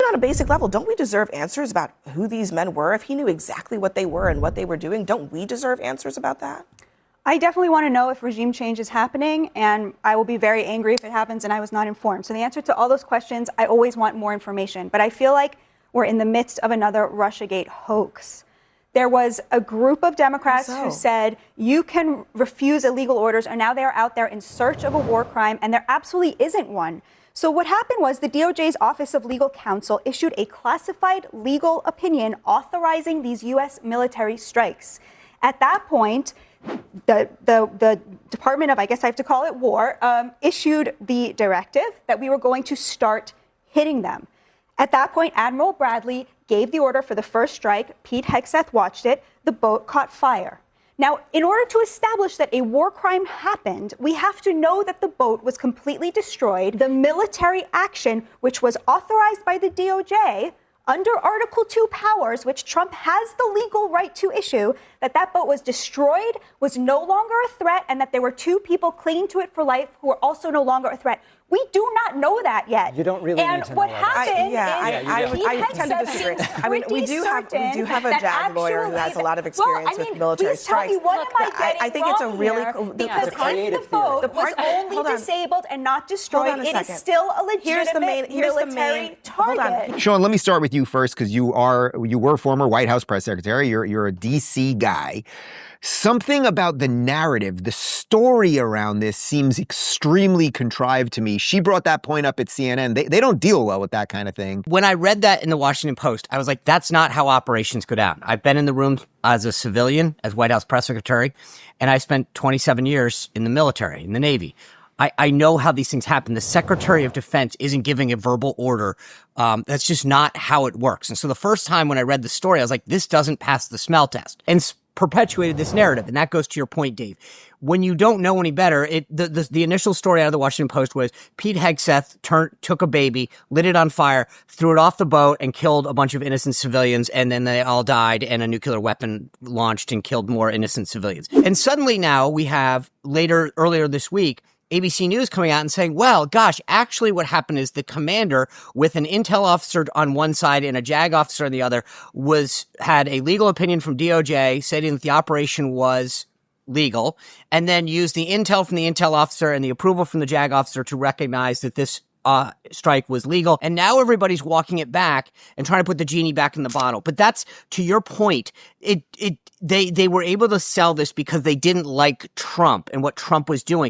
on a basic level, don't we deserve answers about who these men were? If he knew exactly what they were and what they were doing, don't we deserve answers about that? I definitely want to know if regime change is happening, and I will be very angry if it happens and I was not informed. So the answer to all those questions, I always want more information. But I feel like we're in the midst of another Russiagate hoax. There was a group of Democrats who said you can refuse illegal orders, and now they are out there in search of a war crime, and there absolutely isn't one. So what happened was the DOJ's Office of Legal Counsel issued a classified legal opinion authorizing these U.S. military strikes. At that point, the Department of, I guess I have to call it War, issued the directive that we were going to start hitting them. At that point, Admiral Bradley gave the order for the first strike. Pete Hegseth watched it. The boat caught fire. Now, in order to establish that a war crime happened, we have to know that the boat was completely destroyed. The military action, which was authorized by the DOJ, under Article 2 powers, which Trump has the legal right to issue, that boat was destroyed, was no longer a threat, and that there were two people clinging to it for life who were also no longer a threat. We do not know that yet. You don't really need to know what happened I tend to disagree. I mean, we do have a JAG lawyer who has a lot of experience with military strikes. I think it's a really because if the boat was only disabled and not destroyed, it is still a legitimate military target. Sean, let me start with you first, because you were former White House press secretary. You're a DC guy. Something about the narrative, the story around this seems extremely contrived to me. She brought that point up at CNN. They don't deal well with that kind of thing. When I read that in the Washington Post, I was like, that's not how operations go down. I've been in the room as a civilian, as White House press secretary, and I spent 27 years in the military, in the Navy. I know how these things happen. The Secretary of Defense isn't giving a verbal order. That's just not how it works. And so the first time when I read the story, I was like, this doesn't pass the smell test. And perpetuated this narrative. And that goes to your point, Dave. When you don't know any better, the initial story out of the Washington Post was Pete Hegseth took a baby, lit it on fire, threw it off the boat, and killed a bunch of innocent civilians, and then they all died, and a nuclear weapon launched and killed more innocent civilians. And suddenly now we have, earlier this week, ABC News coming out and saying, well, gosh, actually what happened is the commander with an intel officer on one side and a JAG officer on the other had a legal opinion from DOJ stating that the operation was legal, and then used the intel from the intel officer and the approval from the JAG officer to recognize that this strike was legal. And now everybody's walking it back and trying to put the genie back in the bottle. But that's, to your point, they were able to sell this because they didn't like Trump and what Trump was doing.